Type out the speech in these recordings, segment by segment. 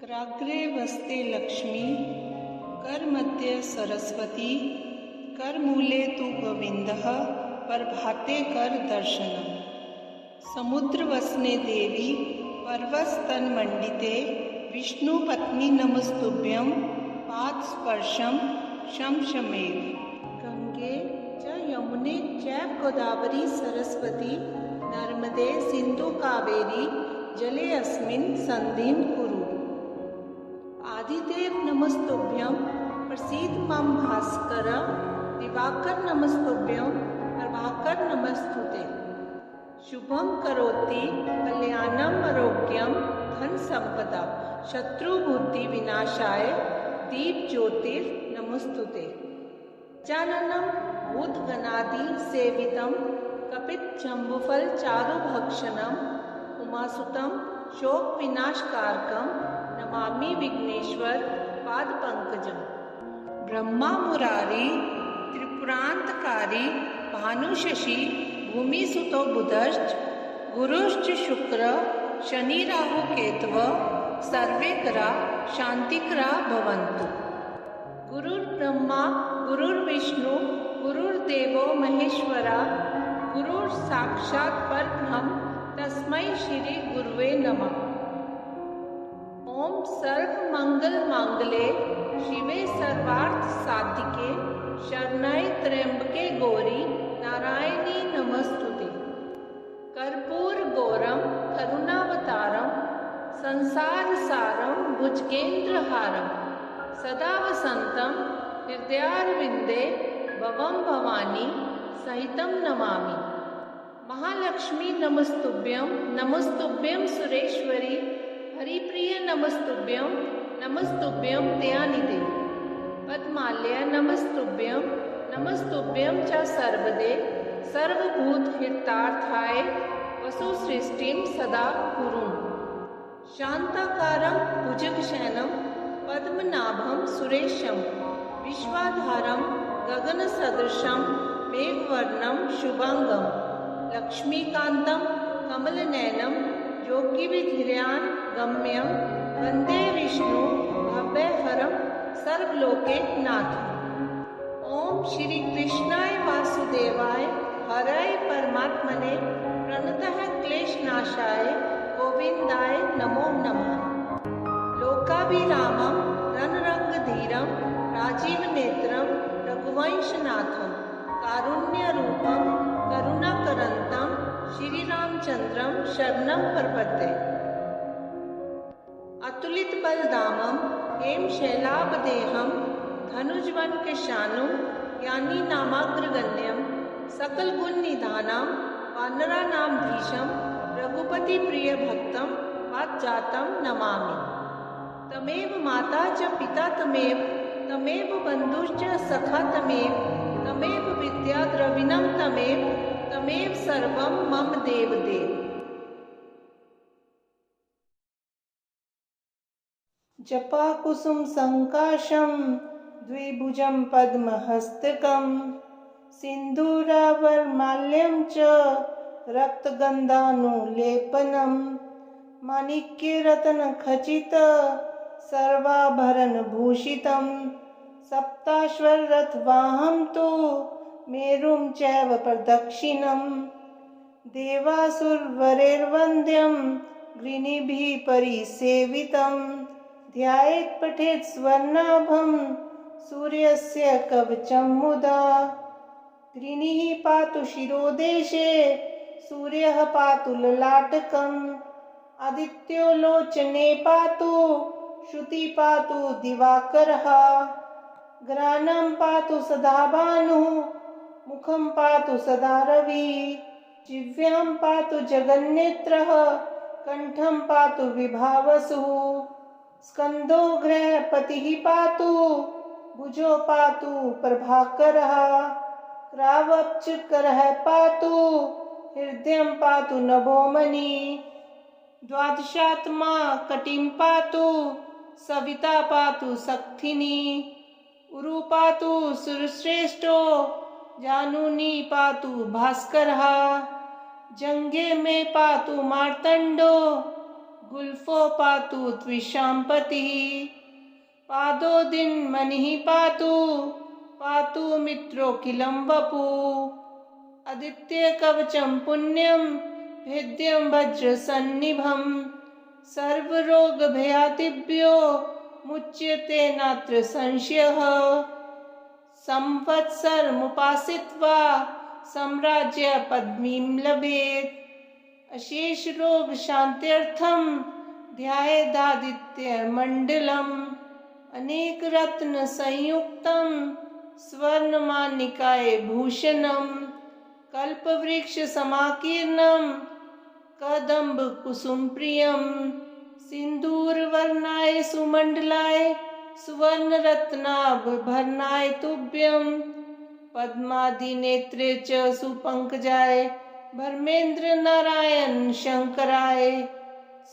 कराग्रे वस्ते लक्ष्मी, करमध्ये सरस्वती, करमूले तु गोविन्दः, प्रभाते कर दर्शनम्। समुद्रवसने देवी, पर्वतस्तनमण्डिते, विष्णुपत्नी नमस्तुभ्यं, पादस्पर्शं शमशमेव। गंगे च यमुने चैव गोदावरी सरस्वती, नर्मदे सिन्धु कावेरी, जले अस्मिन् सन्धिं कुरु। आदिदेव नमस्तुभ्यं, प्रसीद मम भास्कर, दिवाकर नमस्तुभ्यं, प्रभाकर नमस्तुते। शुभं करोति कल्याणम आरोग्यम धन संपदा, शत्रु बुद्धि विनाशाय दीप ज्योतिर नमस्तुते। गजाननं भूतगणादि सेवितं, कपित जम्बुफल चारुभक्षणं, उमासुतं शोक विनाशकारकं, नमामि विघ्नेश्वर पाद पंकजं। ब्रह्मा मुरारी त्रिपुरांतकारी, भानुशशि भूमिसुतो बुधश्च, गुरुश्च शुक्र शनि राहु केतव, सर्वे ग्रहा शांतिकरा भवन्तु। गुरुर्ब्रह्मा गुरुर्विष्णु गुरुर्देवो महेश्वरा, गुरुः साक्षात् परब्रह्म तस्मै श्री गुरुवे नमः। ओम सर्व मंगल मांगले शिवे सर्वार्थ साधिके, शरण्ये त्र्यंबके गौरी नारायणी नमस्तुते। कर्पूर गौरम करुणावतारम, संसार सारम भुजगेन्द्रहारम, सदा वसंतम हृदयारविंदे, भवम भवानी सहितं नमामि। महालक्ष्मी नमस्तुभ्यं, नमस्तुभ्यं सुरेश्वरी, हरिप्रिय नमस्तुभ्यं, नमस्तुभ्यं दयानिधे। पद्मालय नमस्तुभ्यं, नमस्तुभ्यं च सर्वदे, सर्वभूत हितार्थाय वसुसृष्टिं सदा कुरुन्। शान्ताकारं भुजगशयनं पद्मनाभं सुरेशं, विश्वाधारं गगनसदृशं मेघवर्णं शुभांगं, लक्ष्मीकान्तं कमलनयनं योगिविधिर्यान् गम्यं, वन्दे विष्णु भव्यहरं सर्वलोकैकनाथम्। ओम श्री कृष्णाय वासुदेवाय हराय परमात्मने, प्रणतः क्लेशनाशाय गोविन्दाय नमो नमः। लोकाभिरामं रणरङ्गधीरं, राजीवनेत्रं रघुवंशनाथं, कारुण्यरूपं करुणाकरन्तं श्रीरामचन्द्रं शरणं प्रपद्ये। अतुलित बलधामं हेम शैलाभदेहं, धनुज्वनकृशानुं ज्ञानी नामाग्रगण्यं, सकल गुण निधानं वानराणामधीशं, रघुपति प्रिय भक्तं वातजातं नमामि। तमेव माता च पिता तमेव, तमेव बन्धुश्च सखा तमेव, तमेव विद्या द्रविणं तमेव, तमेव सर्वं मम देवदेव। जपाकुसुम संकाशं द्विभुजं पद्महस्तकं, सिन्दूराभरणमाल्यं च रक्तगन्धानुलेपनं, माणिक्यरत्नखचित सर्वाभरणभूषितं, सप्ताश्वरथवाहं तु मेरुं चैव प्रदक्षिणं, देवासुरवरैर्वन्द्यं गृणिभिः परिसेवितं, ध्यायेत् पठेत् स्वर्णाभं सूर्यस्य कवचं मुदा। गृणिः पातु शिरोदेशे, सूर्यः पातु ललाटकम्, आदित्यो लोचने पातु, श्रुति पातु दिवाकरः, घ्राणं पातु सदा भानुः, मुखं पातु सदा रविः, जिह्वां पातु जगन्नेत्रः, कण्ठं पातु विभावसुः, स्कन्दो गृहपतिः पातु, भुजो पातु प्रभाकरः, क्रावच्चकरः पातु, हृदयं पातु नभोमणि, द्वादशात्मा कटिं पातु, सविता पातु सक्थिनी, उरु पातु सुरश्रेष्ठो, जानुनी पातु भास्करः, जंगे में पातु मार्तंडो, गुल्फो पातु त्विषाम्पतिः पादोदिन्मणिः पातु मित्रोऽखिलं वपु आदित्यकवचं पुण्यं भेद्यं वज्रसन्निभं सर्वरोगभयादिभ्यो मुच्यते नात्र संशयः संवत्सरमुपासित्वा सम्राज्य पदवीं लभेत् अशेष रोग शान्त्यर्थं ध्यायेदादित्यमण्डलम् अनेक रत्न संयुक्तं स्वर्णमाणिकाय भूषणं कल्पवृक्ष समाकीर्णं कदम्ब कुसुम प्रियं सिन्दूरवर्णाय सुमण्डलाय सुवर्ण रत्नाभरणाय तुभ्यं पद्मादिनेत्रे च सुपङ्कजाय धर्मेन्द्र नारायण शंकराय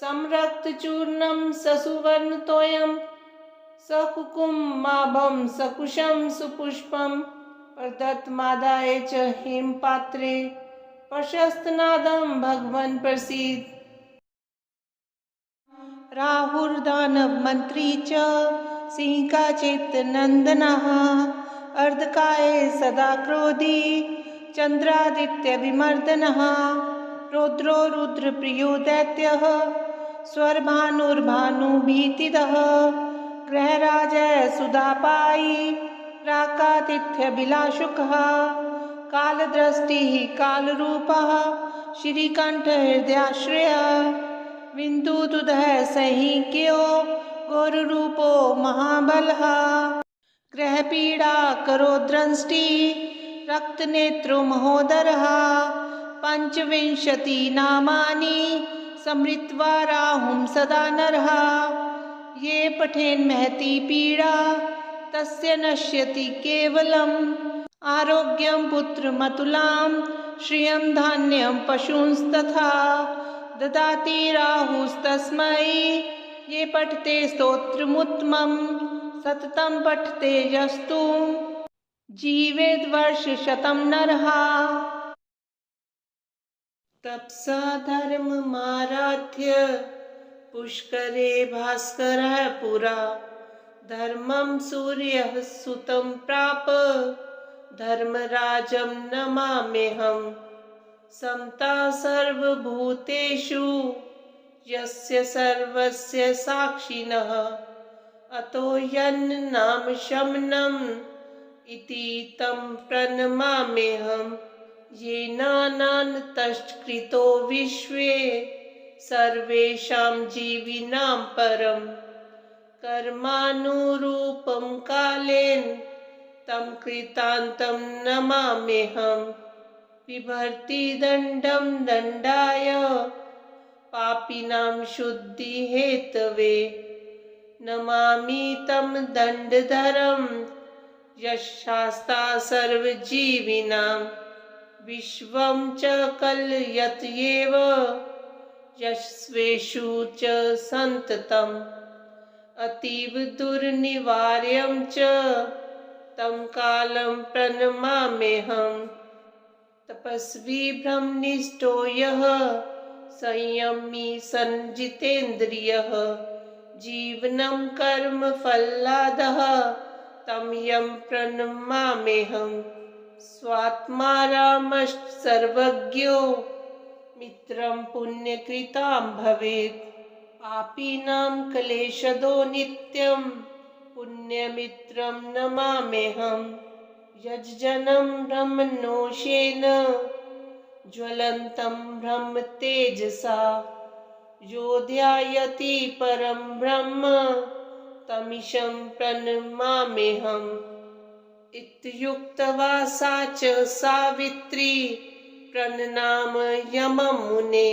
संरक्तचूर्णं ससुवर्णतोयं सकुकुमाभं सकुशं सुपुष्पं प्रदत्तमादाय च हेमपात्रे प्रशस्तनादं भगवन् प्रसीद राहुर्दानवमन्त्री च सिंहकाचित्तनन्दनः अर्धकाय सदा क्रोधी चन्द्रादित्यविमर्दनः रौद्रो रुद्रप्रियो दैत्यः स्वरभानुर्भानुभीतिदः ग्रहराजः सुधापायी राकातिथ्यभिलाषुकः कालदृष्टिः कालरूपः श्रीकण्ठहृदयाश्रयः विन्दुदुदः सैहिक्यो घोररूपो महाबलः ग्रहपीडा करोद्रंष्टि रक्तनेत्रो महोदरः पञ्चविंशति नामानि स्मृत्वा राहुं सदा नरः ये पठेन् महती पीडा तस्य नश्यति केवलम् आरोग्यं पुत्रमतुलां श्रियं धान्यं पशूंस्तथा ददाति राहुस्तस्मै ये पठते स्तोत्रमुत्तमं सततं पठते यस्तु जीवेद्वर्षशतं नरः तपसा धर्ममाराध्य पुष्करे भास्करः पुरा धर्मं सूर्यः सुतं प्राप धर्मराजं नमाम्यहम् समता सर्वभूतेषु यस्य सर्वस्य साक्षिणः अतो यन्नाम शमनम् इति तं प्रणमाम्यहम् येनानन्तश्कृतो विश्वे सर्वेषां जीविनां परं कर्मानुरूपं कालेन तं कृतान्तं नमाम्यहम् बिभर्ति दण्डं दण्डाय पापिनां शुद्धिहेतवे नमामि तं दण्डधरं यशास्ता सर्वजीविनां विश्वं च कलयत्येव यस्वेषु च सन्ततम् अतीव दुर्निवार्यं च तं कालं प्रणमाम्यहम् तपस्वी ब्रह्मनिष्ठो यः संयमी संजितेन्द्रियः जीवनं कर्मफलादः तं यं प्रणमाम्यहम् स्वात्मा रामश्च सर्वज्ञो मित्रं पुण्यकृतां भवेत् पापिनां क्लेशदो नित्यं पुण्यमित्रं नमाम्यहम् यज्जनं ब्रह्मणोषेण ज्वलन्तं ब्रह्मतेजसा यो ध्यायति परं ब्रह्म तमीशं प्रणमाम्यहम् इत्युक्त्वा सा च सावित्री प्रणनाम यमं मुने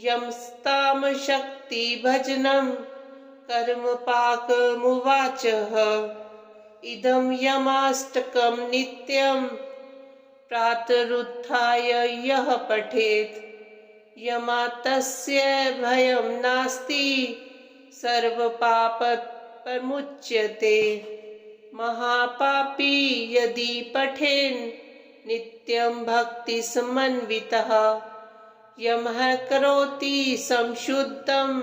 यंस्तां शक्तिभजनं कर्मपाकमुवाचः इदं यमाष्टकं नित्यं प्रातरुत्थाय यः पठेत् यमातस्य भयं नास्ति सर्वपापप्रमुच्यते महापापी यदि पठेन् नित्यं भक्तिसमन्वितः यमः करोति संशुद्धं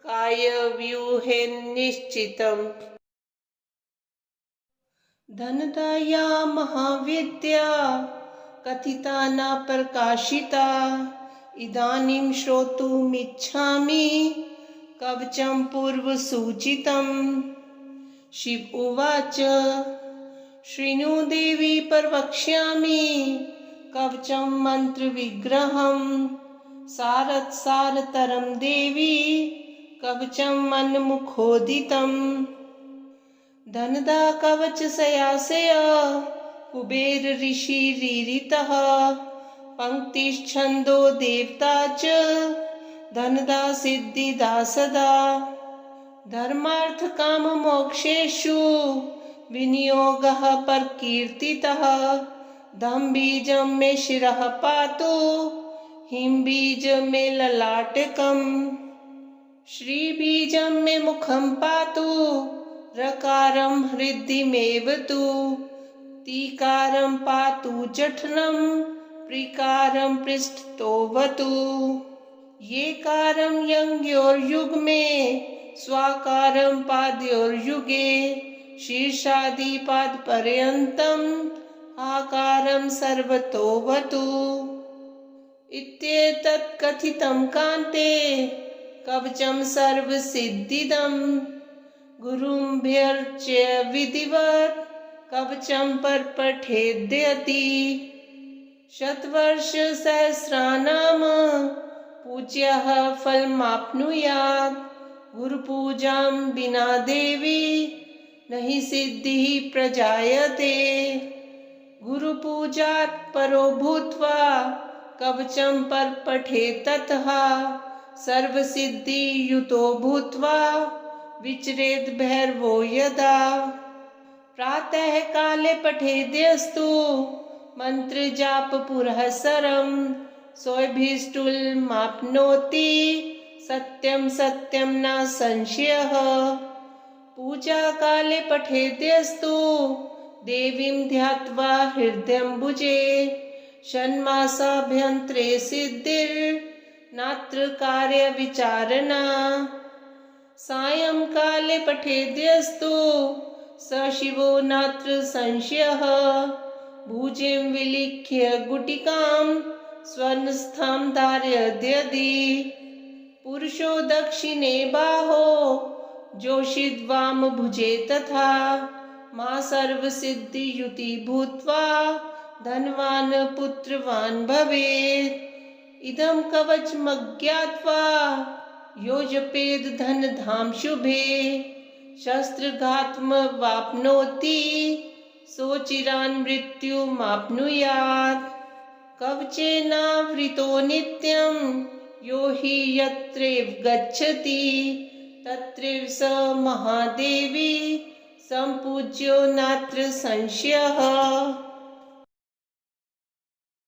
कायव्यूहेन्निश्चितम्। धनदा या महाविद्या कथिता न प्रकाशिता, इदानीं श्रोतुमिच्छामि कवचं पूर्वसूचितम्। शिव उवाच शृणु देवी प्रवक्ष्यामि कवचं मन्त्रविग्रहम्, सारतरं देवी कवचं मन्मुखोदितम्। धनदा कवचशयासय कुबेर ऋषिरीरितः, पंक्तिश्छन्दो देवता च धनदा सिद्धिदा सदा। धर्मार्थ काम मोक्षेषु विनियोगः प्रकीर्तितः, धम बीजं मे शिरः पातु हिम बीज मे ललाटकम्। श्री बीजं मे मुखं पातु रकारं हृदिमेव तु, तीकारं पातु जठरं प्रिकारं पृष्ठतोऽवतु। ये कारं यङ्योर्युग्मे स्वाकारं पादयोर्युगे, शीर्षादिपादपर्यन्तम् आकारं सर्वतोऽवतु। इत्येतत् कथितं कान्ते कवचं सर्वसिद्धिदम्, गुरुभ्यर्च विधिवत् कवचं परपठेद्यति। शतवर्षसहस्राणां पूज्यः फलमाप्नुयात्, गुरुपूजां विना देवी नहि सिद्धिः प्रजायते। गुरुपूजात् परो भूत्वा कवचं परपठेत्, ततः सर्वसिद्धियुतो भूत्वा विचरेद् भैरवो यदा। प्रातः काले पठेद्यस्तु मन्त्रजापपुरःसरं, सोऽभीष्टुलमाप्नोति सत्यं सत्यं न संशयः। पूजा काले पठेद्यस्तु देवीं ध्यात्वा हृदयम्बुजे, षण्मासाभ्यन्तरे सिद्धिर्नात्र कार्यविचारणा। सायंकाले पठेद्यस्तु स शिवो नात्र संशयः, भुजं विलिख्य गुटिकां स्वर्णस्थां धारयद्यदि। पुरुषो दक्षिणे बाहो जोषिद्वाम भुजे, तथा मा सर्वसिद्धियुति भूत्वा धनवान् पुत्रवान् भवेत्। इदं कवचमज्ञात्वा यो जपेद धनधाम शुभे, शस्त्रघातमवाप्नोति सोचिरान् मृत्युमाप्नुयात्। कवचेनावृतो नित्यं यो हि यत्रैव गच्छति, तत्रैव स महादेवी सम्पूज्यो नात्र संशयः।